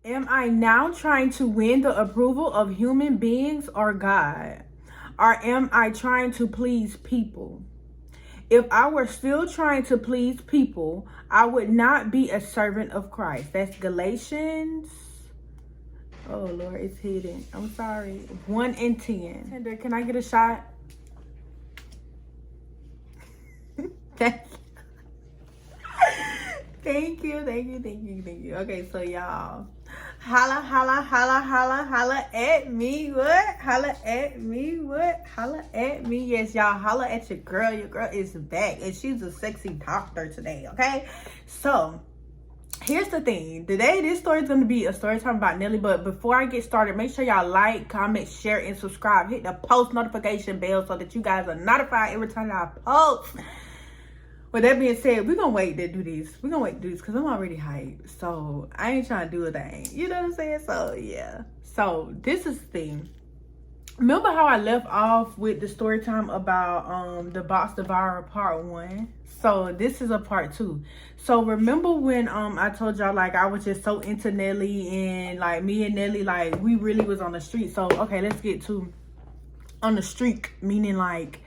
Am I now trying to win the approval of human beings or God? Or am I trying to please people? If I were still trying to please people, I would not be a servant of Christ. That's Galatians. Oh, Lord, it's hidden. I'm sorry. 1 and 10. Tender, can I get a shot? Thank you. Thank you. Okay, so y'all, holla at me. What? Holla at me. What? Holla at me. Yes, y'all, holla at your girl. Your girl is back, and she's a sexy doctor today. Okay, so here's the thing. Today, this story is going to be a story time about Nelly. But before I get started, make sure y'all like, comment, share, and subscribe. Hit the post notification bell so that you guys are notified every time I post. With that being said, we're going to wait to do this. We're going to wait to do this because I'm already hyped. So, I ain't trying to do a thing. You know what I'm saying? So, yeah. So, this is the thing. Remember how I left off with the story time about the box devourer part 1? So, this is a part 2. So, remember when I told y'all, like, I was just so into Nelly and, like, me and Nelly, like, we really was on the street. So, okay, let's get to on the streak, meaning, like,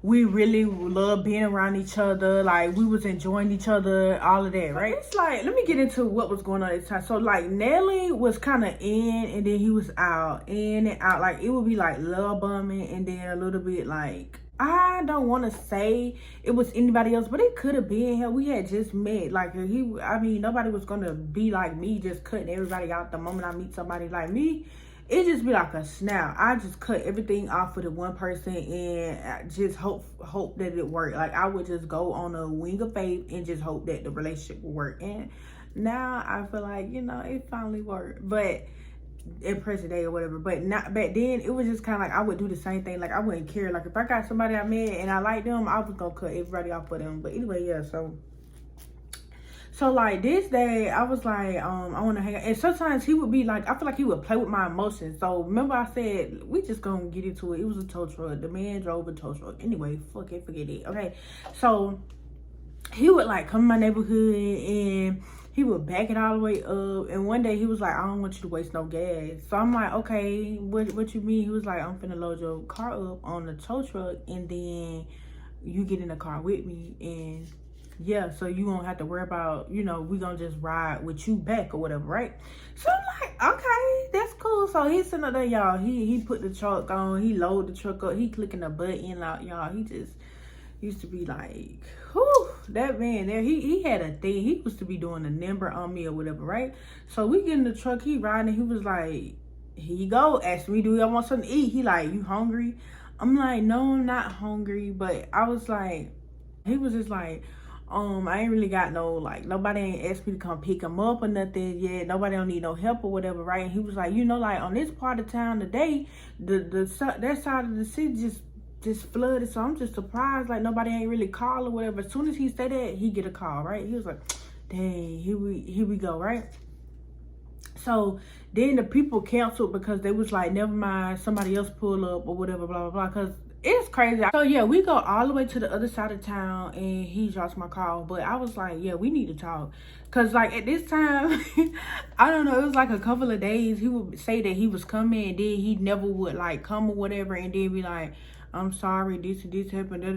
we really love being around each other. Like, we was enjoying each other, all of that, right? It's like, let me get into what was going on at the time. So, like, Nelly was kind of in, and then he was out, in and out. Like, it would be, like, love bombing, and then a little bit, like, I don't want to say it was anybody else, but it could have been him. We had just met. Like, I mean, nobody was going to be like me, just cutting everybody out the moment I meet somebody like me. It just be like a snap. I just cut everything off for the one person and just hope that it worked. Like, I would just go on a wing of faith and just hope that the relationship would work. And now I feel like, you know, it finally worked. But in present day or whatever. But not back then, it was just kind of like I would do the same thing. Like, I wouldn't care. Like, if I got somebody I met and I liked them, I was going to cut everybody off for them. But anyway, yeah, So, like, this day, I was like, I want to hang out. And sometimes he would be like, I feel like he would play with my emotions. So, remember I said, we just gonna get into it. It was a tow truck. The man drove a tow truck. Anyway, forget it. Okay. So, he would, like, come in my neighborhood and he would back it all the way up. And one day, he was like, I don't want you to waste no gas. So, I'm like, okay, what you mean? He was like, I'm finna load your car up on the tow truck. And then you get in the car with me and... yeah, so you won't have to worry about, you know, we gonna just ride with you back or whatever, right? So I'm like, okay, that's cool. So he's sitting up there, y'all. He put the truck on. He loaded the truck up. He clicking the button out, y'all. He just used to be like, whew, that man there. He had a thing. He used to be doing a number on me or whatever, right? So we get in the truck. He riding. He was like, here you go. Asked me, do y'all want something to eat? He like, you hungry? I'm like, no, I'm not hungry. But I was like, he was just like, I ain't really got no, like, nobody ain't asked me to come pick him up or nothing yet. Nobody don't need no help or whatever, right? And he was like, you know, like, on this part of town today, that side of the city just flooded. So I'm just surprised, like, nobody ain't really called or whatever. As soon as he said that, he get a call, right? He was like, dang, here we go, right? So then the people canceled because they was like, never mind, somebody else pull up or whatever, blah, blah, blah. Because it's crazy. So yeah, we go all the way to the other side of town and he drops my call. But I was like, yeah, we need to talk. Because like at this time, I don't know, it was like a couple of days. He would say that he was coming and then he never would like come or whatever. And then be like, I'm sorry, this and this happened, I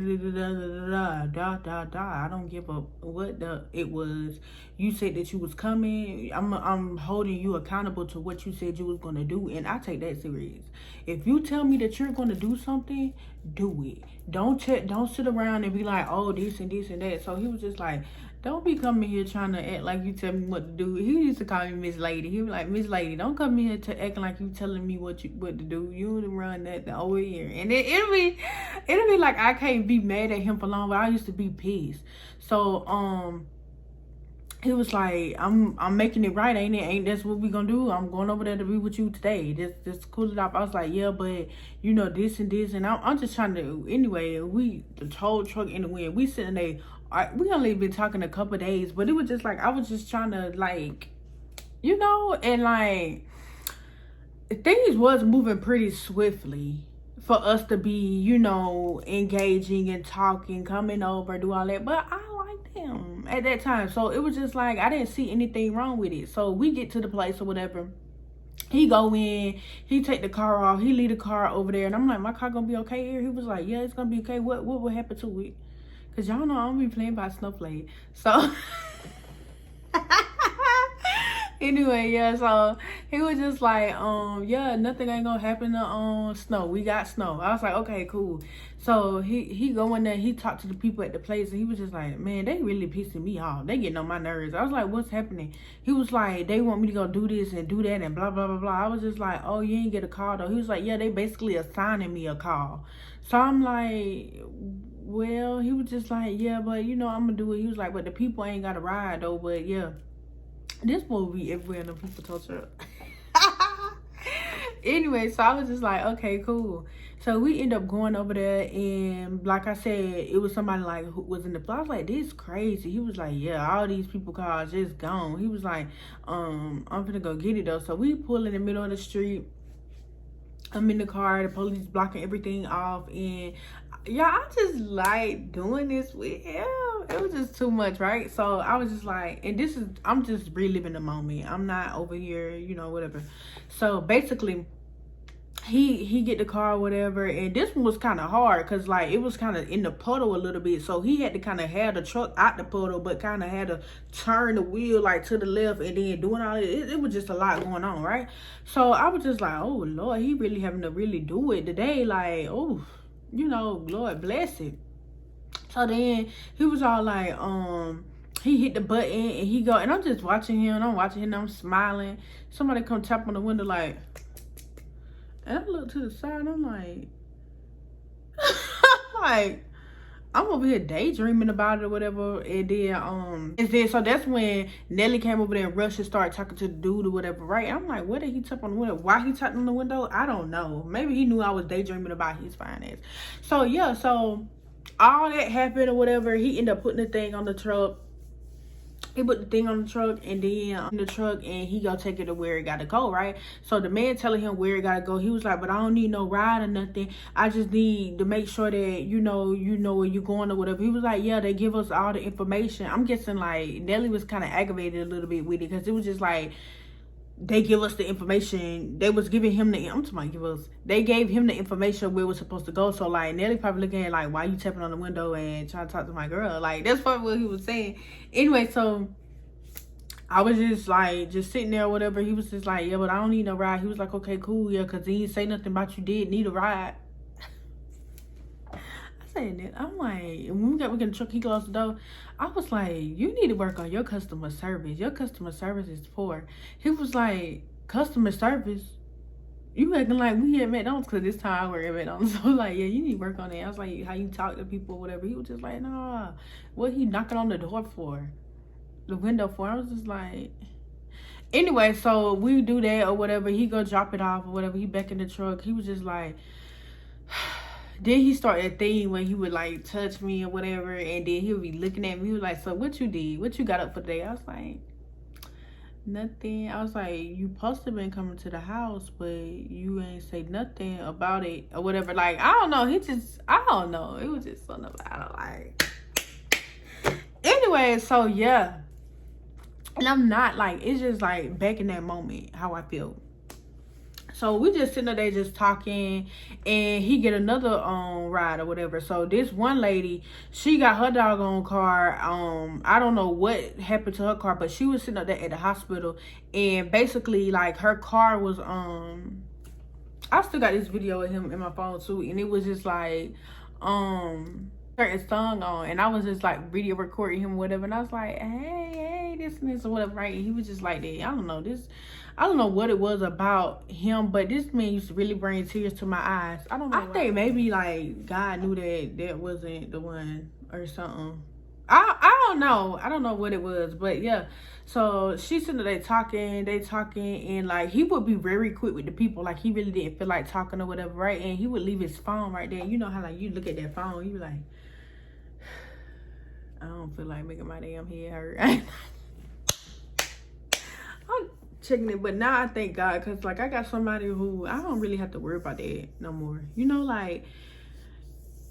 don't give a what it was. You said that you was coming. I'm holding you accountable to what you said you was gonna do, and I take that serious. If you tell me that you're gonna do something, do it. Don't sit around and be like, oh, this and this and that. So he was just like, don't be coming here trying to act like you tell me what to do. He used to call me Miss Lady. He was like, Miss Lady, don't come in here to acting like you telling me what to do. You would run that over here. And then it'll be like I can't be mad at him for long, but I used to be pissed. So he was like, I'm making it right, ain't it? Ain't that's what we gonna do? I'm going over there to be with you today. Just cool it off. I was like, yeah, but you know this and this, and I'm just trying to. Anyway, the tow truck in the wind. We sitting there. We only been talking a couple of days, but it was just like I was just trying to like, you know, and like things was moving pretty swiftly for us to be, you know, engaging and talking, coming over, do all that. But I liked him. at that time. So it was just like I didn't see anything wrong with it. So we get to the place or whatever. He go in, he take the car off, he leave the car over there, and I'm like, my car gonna be okay here? He was like, yeah, it's gonna be okay. What will happen to it? Cause y'all know I don't be playing by Snowflake. So anyway, yeah, so he was just like, yeah, nothing ain't gonna happen to snow. We got snow. I was like, okay, cool. So he go in there, he talked to the people at the place, and he was just like, man, they really pissing me off. They getting on my nerves. I was like, what's happening? He was like, they want me to go do this and do that and blah, blah, blah, blah. I was just like, oh, you ain't get a call though. He was like, yeah, they basically assigning me a call. So I'm like, well, he was just like, yeah, but you know, I'm gonna do it. He was like, but the people ain't got a ride though, but yeah. This will be everywhere in the people told her. Anyway, so I was just like, okay, cool. So we end up going over there, and like I said, it was somebody like who was in the I was like, this crazy. He was like, yeah, all these people cars just gone. He was like, I'm gonna go get it though. So we pull in the middle of the street. I'm in the car, the police blocking everything off, and y'all, I just like doing this with him. It was just too much, right? So I was just like, and this is, I'm just reliving the moment. I'm not over here, you know, whatever. So basically, he get the car or whatever, and this one was kind of hard because like it was kind of in the puddle a little bit, so he had to kind of have the truck out the puddle, but kind of had to turn the wheel like to the left, and then doing all it was just a lot going on, right? So I was just like, oh Lord, he really having to really do it today, like, oh, you know, Lord bless it. So then he was all like, he hit the button and he go, and I'm just watching him, and I'm smiling. Somebody come tap on the window like, and I look to the side, I'm like, like, I'm over here daydreaming about it or whatever. And then, so that's when Nelly came over there and rushed and started talking to the dude or whatever, right? I'm like, what did he tap on the window? Why he tapped on the window? I don't know. Maybe he knew I was daydreaming about his finance. So, yeah, so all that happened or whatever. He ended up putting the thing on the truck. He put the thing on the truck, and then in the truck, and he go take it to where it gotta go, right? So the man telling him where it gotta go, he was like, but I don't need no ride or nothing. I just need to make sure that you know where you're going or whatever. He was like, yeah, they give us all the information. I'm guessing like Nelly was kind of aggravated a little bit with it, because it was just like, they give us the information. They was giving him the, I'm talking about they gave him the information where it was supposed to go. So like Nelly probably looking at like, why you tapping on the window and trying to talk to my girl? Like that's probably what he was saying. Anyway, so I was just like, just sitting there or whatever. He was just like, yeah, but I don't need no ride. He was like, okay, cool, yeah, because he didn't say nothing about you did need a ride. Saying that, I'm like, when we got in the truck, he closed the door. I was like, you need to work on your customer service. Your customer service is poor. He was like, customer service? You acting like we at McDonald's, because this time I work at McDonald's. So I was like, yeah, you need to work on that. I was like, how you talk to people or whatever. He was just like, nah, what he knocking on the door for? The window for? I was just like, anyway, so we do that or whatever. He go drop it off or whatever. He back in the truck. He was just like, then he started a thing when he would like touch me or whatever, and then he would be looking at me. He was like, so what you did? What you got up for today? I was like, nothing. I was like, you supposed to been coming to the house, but you ain't say nothing about it or whatever. Like, I don't know. I don't know. It was just something I don't like. Anyway, so yeah. And I'm not like, it's just like back in that moment how I feel. So we just sitting there just talking, and he get another ride or whatever. So this one lady, she got her doggone car. I don't know what happened to her car, but she was sitting up there at the hospital, and basically like her car was I still got this video of him in my phone too, and it was just like certain song on, and I was just like video recording him or whatever, and I was like, hey, this and this or whatever, right? And he was just like that. I don't know what it was about him, but this man used to really bring tears to my eyes. I don't know. I think maybe like God knew that wasn't the one or something. I don't know. I don't know what it was, but yeah. So she's sitting there talking, and like he would be very quick with the people. Like he really didn't feel like talking or whatever, right? And he would leave his phone right there. You know how like you look at that phone, you be like, I don't feel like making my damn head hurt. I'm checking it, but now I thank God, because like I got somebody who I don't really have to worry about that no more. You know, like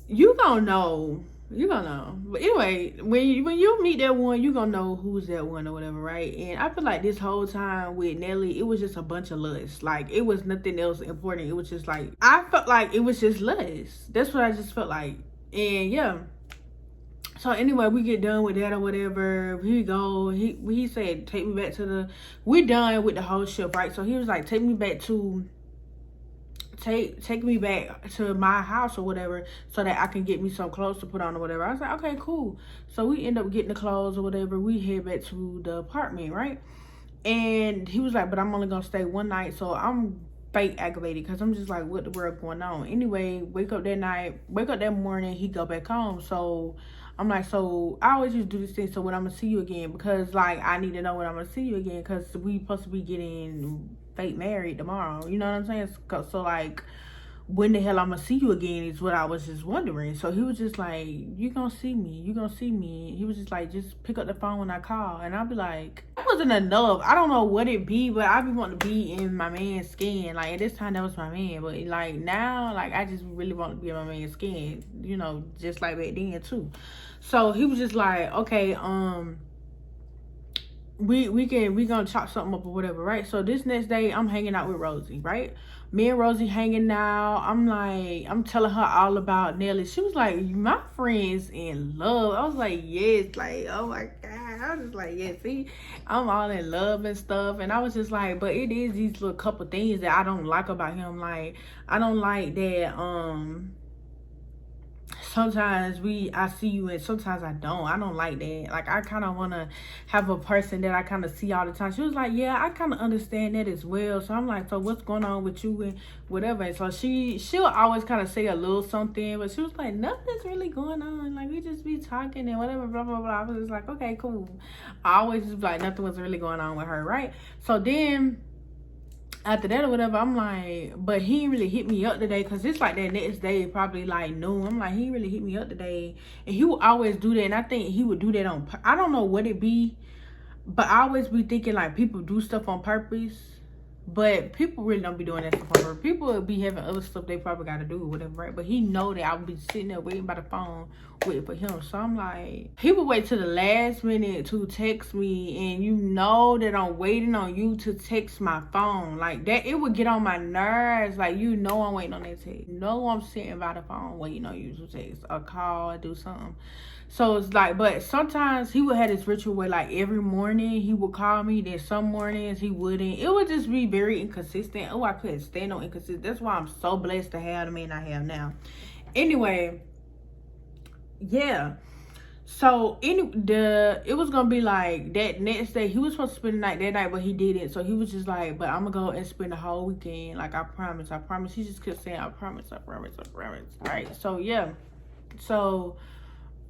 you gonna know You gonna know. But anyway, when you meet that one, you gonna know who's that one or whatever, right? And I feel like this whole time with Nelly, it was just a bunch of lust. Like, it was nothing else important. It was just like, I felt like it was just lust. That's what I just felt like. And yeah. So anyway, we get done with that or whatever. We go. He said, take me back to the. We done with the whole shift, right? So he was like, take me back to. Take me back to my house or whatever, so that I can get me some clothes to put on or whatever. I was like, okay, cool. So we end up getting the clothes or whatever. We head back to the apartment, right? And he was like, but I'm only gonna stay one night. So I'm fake aggravated because I'm just like, what the world going on? Anyway, wake up that morning, he go back home. So I'm like, so I always just do this thing. So when I'm gonna see you again, because like I need to know when I'm gonna see you again, because we supposed to be getting fake married tomorrow. You know what I'm saying? So like, when the hell I'm gonna see you again is what I was just wondering. So he was just like, you gonna see me. He was just like, just pick up the phone when I call. And I'll be like, that wasn't enough. I don't know what it be, but I be wanting to be in my man's skin. Like, at this time that was my man, but like now, like, I just really want to be in my man's skin, you know, just like back then too. So he was just like, okay, we gonna chop something up or whatever, right? So this next day, I'm hanging out with Rosie, right? Me and Rosie hanging out. I'm telling her all about Nelly. She was like, my friend's in love. I was like, yes, like, oh my God. I was just like, yeah, see, I'm all in love and stuff. And I was just like, but it is these little couple things that I don't like about him. Like, I don't like that, sometimes I see you and sometimes I don't like that. Like, I kind of want to have a person that I kind of see all the time. She was like, yeah, I kind of understand that as well. So I'm like, so what's going on with you and whatever. And so she'll always kind of say a little something, but she was like, nothing's really going on, like, we just be talking and whatever, blah blah blah. I was just like, okay, cool. I always just be like, nothing was really going on with her, right? So then after that or whatever, I'm like, but he didn't really hit me up today, because it's like that next day, probably like noon. I'm like, he really hit me up today. And he would always do that. And I think he would do that on, I don't know what it be, but I always be thinking like people do stuff on purpose. But people really don't be doing that stuff on purpose. People would be having other stuff they probably got to do or whatever, right? But he know that I would be sitting there waiting by the phone waiting for him. So I'm like, he would wait till the last minute to text me, and you know that I'm waiting on you to text my phone. Like, that, it would get on my nerves. Like, you know I'm waiting on that text. You know I'm sitting by the phone waiting on you to text or call or do something. So it's like, but sometimes he would have this ritual where like every morning he would call me, then some mornings he wouldn't. It would just be very inconsistent. Oh, I couldn't stand no inconsistent. That's why I'm so blessed to have the man I have now. Anyway, yeah. So it was gonna be like that next day. He was supposed to spend the night that night, but he didn't. So he was just like, but I'm gonna go and spend the whole weekend. Like, I promise. He just kept saying, I promise. Right? So yeah. So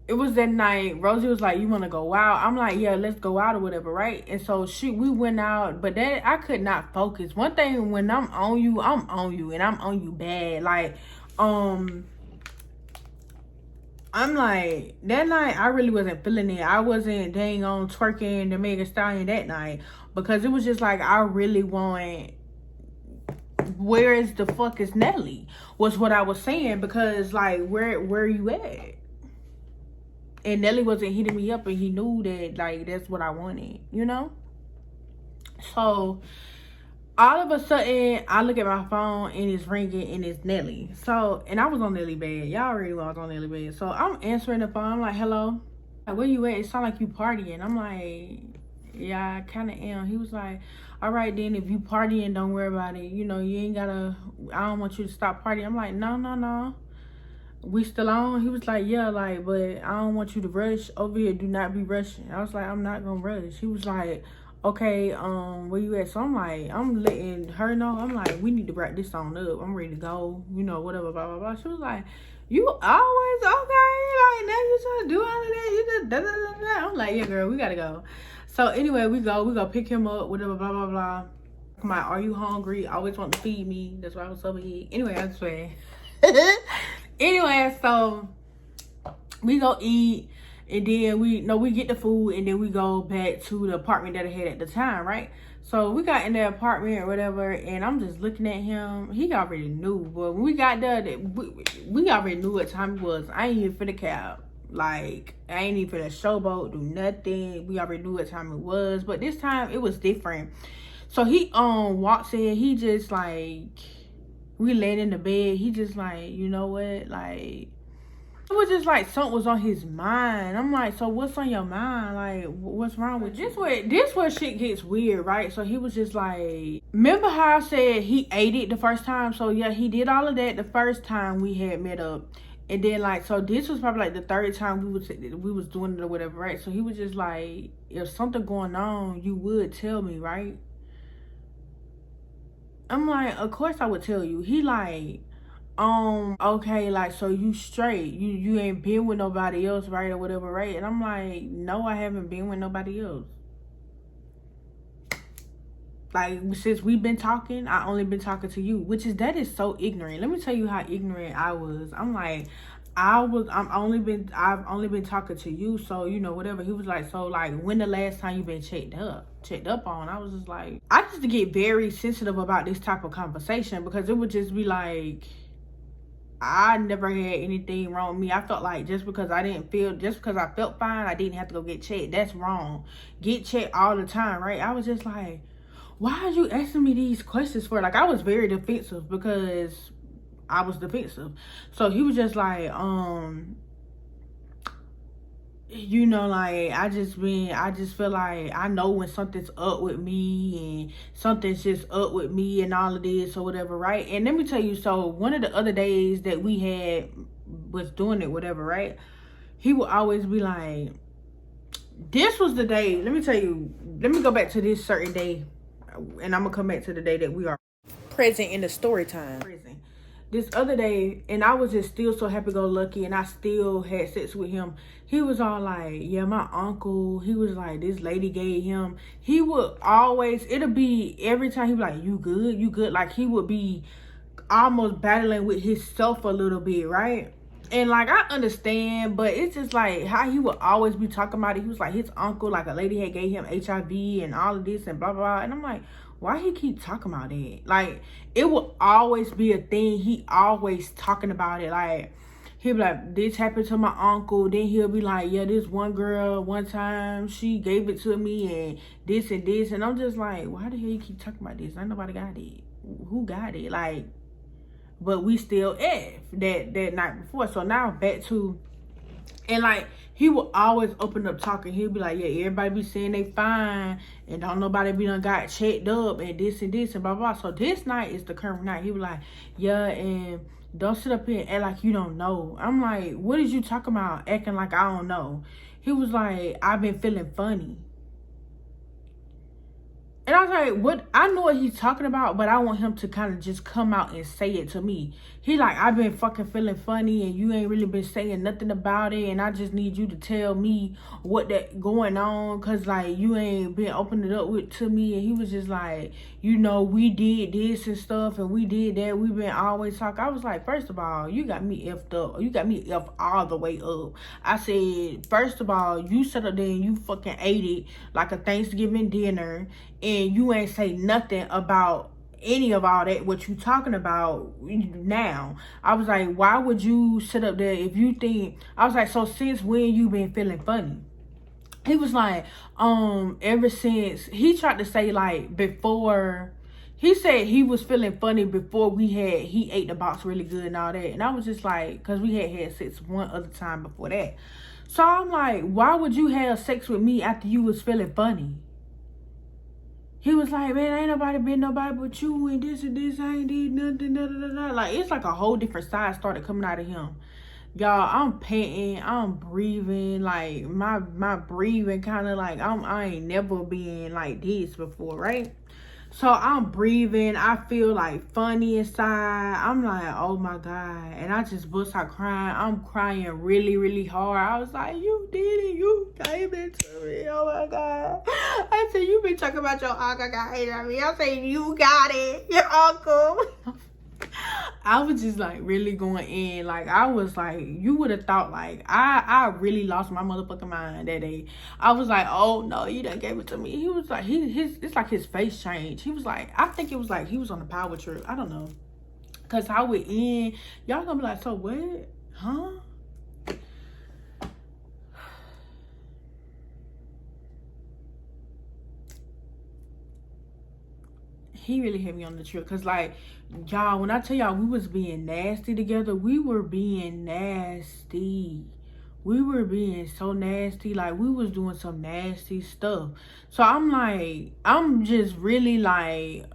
it was that night. Rosie was like, you want to go out? I'm like, yeah, let's go out or whatever, right? And so we went out, but that, I could not focus. One thing, when I'm on you, and I'm on you bad. Like, I'm like, that night, I really wasn't feeling it. I wasn't dang on twerking the Megan Stallion that night, because it was just like, I really want, where is the fuck is Nelly? Was what I was saying, because like, where you at? And Nelly wasn't hitting me up, and he knew that, like, that's what I wanted, you know? So, all of a sudden, I look at my phone, and it's ringing, and it's Nelly. So, and I was on Nelly bed. Y'all already know I was on Nelly bed. So, I'm answering the phone. I'm like, hello? Like, where you at? It sound like you partying. I'm like, yeah, I kind of am. He was like, all right, then, if you partying, don't worry about it. You know, you ain't gotta, I don't want you to stop partying. I'm like, no. We still on? He was like, yeah, like, but I don't want you to rush over here. Do not be rushing. I was like, I'm not gonna rush. He was like, okay, where you at? So I'm like, I'm letting her know. I'm like, we need to wrap this on up. I'm ready to go, you know, whatever, blah blah blah. She was like, you always okay? Like, now you trying to do all of that? You just da da da da. I'm like, yeah, girl, we gotta go. So anyway, we go pick him up, whatever, blah blah blah. I'm like, are you hungry? Always want to feed me. That's why I was so big. Anyway, I swear. Anyway, so we go eat, and then we get the food, and then we go back to the apartment that I had at the time, right? So we got in the apartment or whatever, and I'm just looking at him. He already knew, but when we got there, we already knew what time it was. I ain't even finna cap. Like, I ain't even finna showboat, do nothing. We already knew what time it was. But this time, it was different. So he walks in. He just like, we laying in the bed. He just like, you know what? Like, it was just like something was on his mind. I'm like, so what's on your mind? Like, what's wrong with you? This where shit gets weird, right? So he was just like, remember how I said he ate it the first time? So yeah, he did all of that the first time we had met up. And then like, so this was probably like the third time we was doing it or whatever, right? So he was just like, if something going on, you would tell me, right? I'm like, of course I would tell you. He like, okay, like, so you straight, you ain't been with nobody else, right, or whatever, right? And I'm like, no, I haven't been with nobody else. Like, since we've been talking, I only been talking to you, that is so ignorant. Let me tell you how ignorant I was. I'm like, I've only been talking to you, so you know, whatever. He was like, so like, when the last time you been checked up on? I was just like, I just get very sensitive about this type of conversation, because it would just be like, I never had anything wrong with me. I felt like just because I felt fine, I didn't have to go get checked. That's wrong. Get checked all the time, right? I was just like, why are you asking me these questions for? Like, I was very defensive because I was defensive. So he was just like, you know, like, I just feel like I know when something's up with me and something's just up with me and all of this or whatever, right? And let me tell you, so one of the other days that we had was doing it, whatever, right? He would always be like, this was the day, let me tell you, let me go back to this certain day, and I'm gonna come back to the day that we are present in the story time. This other day, and I was just still so happy-go-lucky, and I still had sex with him. He was all like, yeah, my uncle, he was like, this lady gave him. He would always, it'll be every time he was like, you good, you good. Like, he would be almost battling with himself a little bit, right? And like, I understand, but it's just like how he would always be talking about it. He was like, his uncle, like a lady had gave him HIV and all of this and blah, blah, blah. And I'm like, why he keep talking about it? Like, it will always be a thing. He always talking about it. Like, he'll be like, this happened to my uncle. Then he'll be like, yeah, this one girl, one time, she gave it to me and this and this. And I'm just like, why the hell you keep talking about this? Ain't nobody got it. Who got it? Like, but we still F that night before. So now back to, and like, he would always open up talking. He'll be like, yeah, everybody be saying they fine and don't nobody be done got checked up and this and blah, blah. So this night is the current night. He was like, yeah, and don't sit up here and act like you don't know. I'm like, what is you talking about acting like I don't know? He was like, I've been feeling funny. And I was like, what? I know what he's talking about, but I want him to kind of just come out and say it to me. He like, I've been fucking feeling funny and you ain't really been saying nothing about it. And I just need you to tell me what that going on. Cause like, you ain't been opening it up to me. And he was just like, you know, we did this and stuff and we did that. We've been always talking. I was like, first of all, you got me effed up. You got me effed all the way up. I said, first of all, you sat up there and you fucking ate it like a Thanksgiving dinner. And you ain't say nothing about any of all that, what you talking about now. I was like, why would you sit up there if you think, I was like, so since when you been feeling funny? He was like, ever since, he tried to say like before, he said he was feeling funny before he ate the box really good and all that. And I was just like, cause we had sex one other time before that. So I'm like, why would you have sex with me after you was feeling funny? He was like, man, ain't nobody been nobody but you and this, I ain't did nothing, da, da, da, da. Like, it's like a whole different side started coming out of him. Y'all, I'm panting, I'm breathing, like, my breathing kind of like, I ain't never been like this before, right? So I'm breathing, I feel like funny inside. I'm like, oh my God. And I just bust out crying. I'm crying really, really hard. I was like, you did it. You gave it to me. Oh my God. I said, you been talking about your uncle got HIV. I said, you got it. Your uncle. I was just like really going in. Like, I was like, you would have thought like I really lost my motherfucking mind that day. I was like, oh no, you done gave it to me. He was like, it's like his face changed. He was like, I think it was like he was on a power trip. I don't know. Cause how we in, y'all gonna be like, so what? Huh? he really had me on the trip. Cause like, y'all, when I tell y'all we was being nasty together, we were being nasty. We were being so nasty. Like, we was doing some nasty stuff. So I'm like, I'm just really like,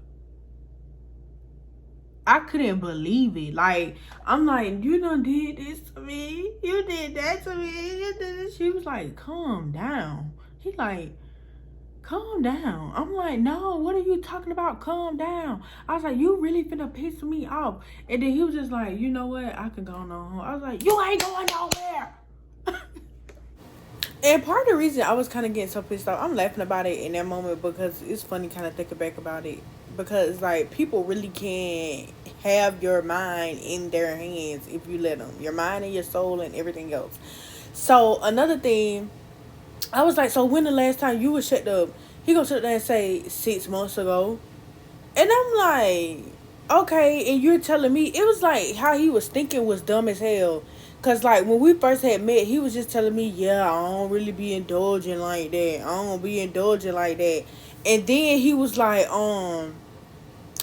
I couldn't believe it. Like, I'm like, you done did this to me. You did that to me. You did this. She was like, calm down. He like, calm down. I'm like, no, what are you talking about? Calm down. I was like, you really finna piss me off. And then he was just like, you know what? I can go on home. I was like, you ain't going nowhere. And part of the reason I was kind of getting so pissed off, I'm laughing about it in that moment because it's funny kind of thinking back about it. Because, like, people really can have your mind in their hands if you let them. Your mind and your soul and everything else. So, another thing, I was like, so when the last time you was shut up? He gonna sit there and say 6 months ago. And I'm like, okay, and you're telling me, it was like how he was thinking was dumb as hell. Cause like when we first had met, he was just telling me, yeah, I don't really be indulging like that. I don't be indulging like that. And then he was like,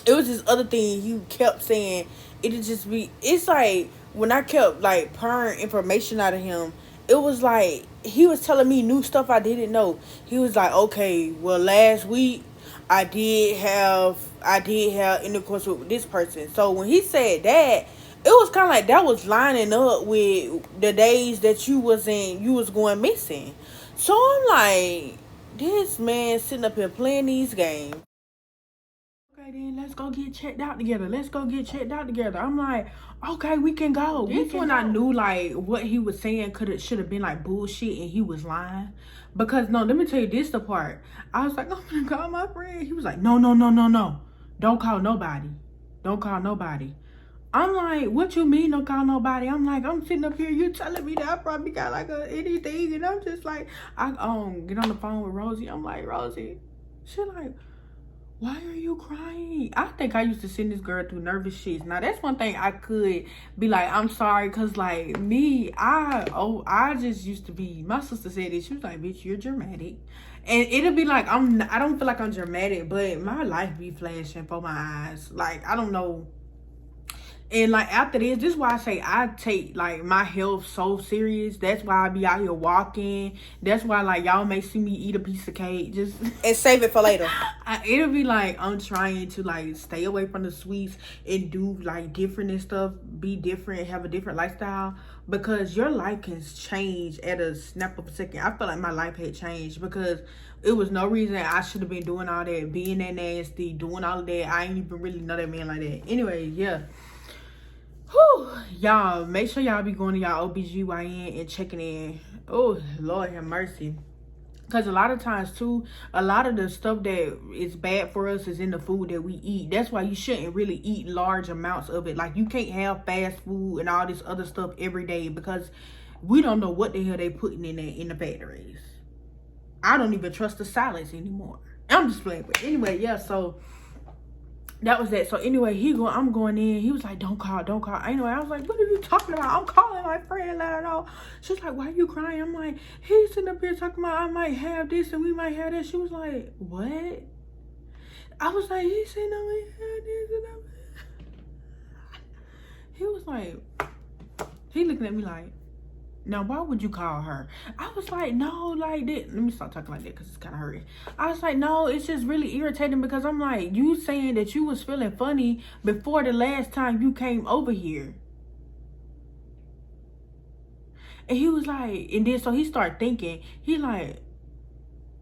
it was this other thing he kept saying. It'd just be, it's like when I kept like prying information out of him, it was like he was telling me new stuff I didn't know. He was like, okay, well last week I did have intercourse with this person. So when he said that, it was kind of like that was lining up with the days that you was going missing. So I'm like, this man sitting up here playing these games. Okay, then let's go get checked out together. I'm like, okay, we can go. This when I knew like what he was saying should have been like bullshit and he was lying. Because no, let me tell you this the part. I was like, I'm gonna call my friend. He was like, no. Don't call nobody. I'm like, what you mean don't call nobody? I'm like, I'm sitting up here, you telling me that I probably got like anything, and I'm just like, I get on the phone with Rosie. I'm like, Rosie, she like, why are you crying? I think I used to send this girl through nervous shits. Now that's one thing I could be like, I'm sorry, cause like me, I just used to be. My sister said this. She was like, bitch, you're dramatic, and it'll be like I don't feel like I'm dramatic, but my life be flashing before my eyes. Like I don't know. And like after this is why I say I take like my health so serious. That's why I be out here walking. That's why like y'all may see me eat a piece of cake just and save it for later. It'll be like I'm trying to like stay away from the sweets and do like different and stuff, be different, have a different lifestyle, because your life can change at a snap of a second. I feel like my life had changed because it was no reason I should have been doing all that, being that nasty, doing all of that. I ain't even really know that man like that. Anyway, yeah. Whew, y'all, make sure y'all be going to y'all OBGYN and checking in. Oh, Lord have mercy. Because a lot of times, too, a lot of the stuff that is bad for us is in the food that we eat. That's why you shouldn't really eat large amounts of it. Like, you can't have fast food and all this other stuff every day because we don't know what the hell they putting in the factories. I don't even trust the salads anymore. I'm just playing. But anyway, yeah, so that was that. So anyway, I'm going in. He was like, don't call. Anyway, I was like, what are you talking about? I'm calling my friend, let her know. She's like, why are you crying? I'm like, he's sitting up here talking about I might have this and we might have that. She was like, what? I was like, he said no, we have this and that. He was like, he looking at me like, now, why would you call her? I was like, no, like that. Let me stop talking like that because it's kind of hurting. I was like, no, it's just really irritating because I'm like, you saying that you was feeling funny before the last time you came over here. And he was like, and then so he started thinking, he like,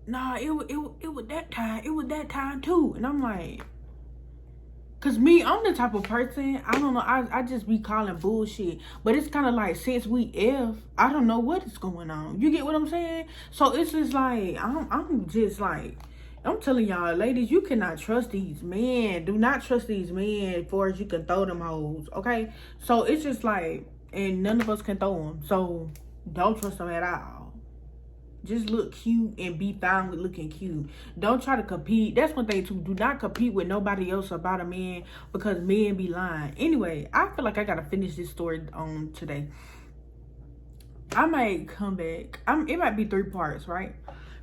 nah, it was that time. It was that time too. And I'm like, cause me, I'm the type of person, I don't know, I just be calling bullshit. But it's kind of like, since I don't know what is going on. You get what I'm saying? So it's just like, I'm just like, I'm telling y'all, ladies, you cannot trust these men. Do not trust these men as far as you can throw them hoes, okay? So it's just like, and none of us can throw them. So don't trust them at all. Just look cute and be fine with looking cute. Don't try to compete. That's one thing too. Do not compete with nobody else about a man because men be lying. Anyway, I feel like I gotta finish this story on today. I might come back. It might be 3 parts, right?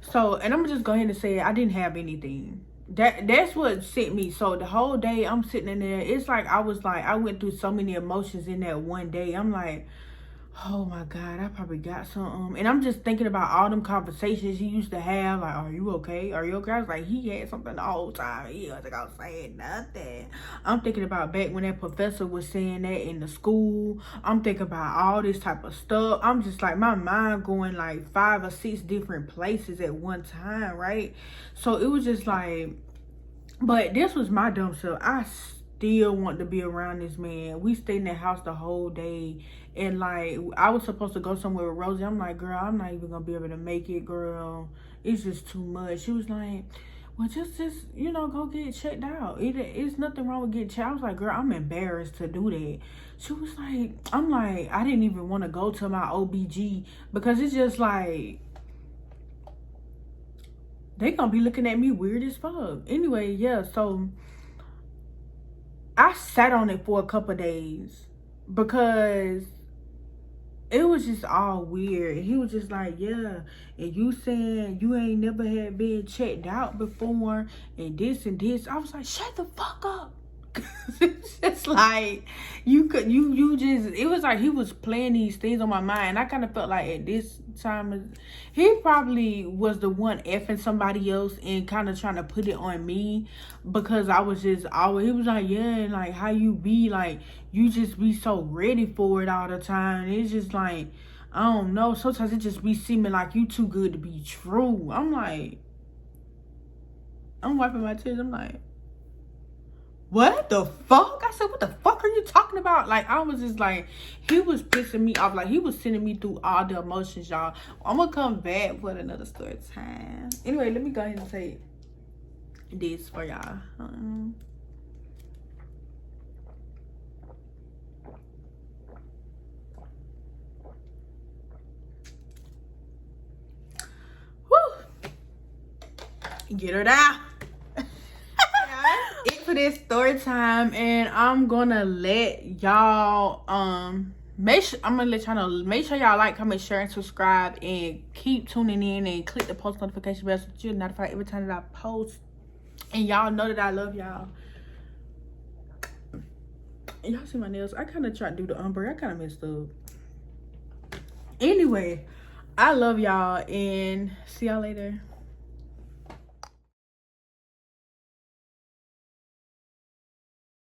So, and I'm just go ahead and say I didn't have anything. that's what sent me. So the whole day I'm sitting in there, it's like I went through so many emotions in that one day. I'm like, oh my God, I probably got some. And I'm just thinking about all them conversations he used to have. Like, are you okay? Are you okay? I was like, he had something the whole time. He wasn't gonna say nothing. I'm thinking about back when that professor was saying that in the school. I'm thinking about all this type of stuff. I'm just like, my mind going like 5 or 6 different places at one time, right? So it was just like, but this was my dumb self. I still want to be around this man. We stayed in that house the whole day. And like, I was supposed to go somewhere with Rosie. I'm like, girl, I'm not even gonna be able to make it, girl. It's just too much. She was like, well, just you know, go get checked out. It's nothing wrong with getting checked. I was like, girl, I'm embarrassed to do that. She was like, I'm like, I didn't even want to go to my OBG because it's just like, they gonna be looking at me weird as fuck. Anyway, yeah, so I sat on it for a couple days because it was just all weird. He was just like, yeah, and you saying you ain't never had been checked out before and this and this. I was like, shut the fuck up. It's just like you just, it was like he was playing these things on my mind. I kind of felt like at this time he probably was the one effing somebody else and kind of trying to put it on me because I was just always, he was like, yeah, and like how you be like, you just be so ready for it all the time. And it's just like, I don't know, sometimes it just be seeming like you too good to be true. I'm like, I'm wiping my tears. I'm like, what the fuck? I said, what the fuck are you talking about? Like, I was just like, he was pissing me off. Like, he was sending me through all the emotions, y'all. I'm gonna come back with another story time. Anyway, let me go ahead and take this for y'all. Woo! Get her down. It for this story time, and I'm gonna let y'all I'm gonna let y'all know, make sure y'all like, comment, share, and subscribe, and keep tuning in and click the post notification bell so that you're notified every time that I post. And y'all know that I love y'all. Y'all see my nails? I kind of tried to do the umbre. I kind of messed up. Anyway, I love y'all and see y'all later.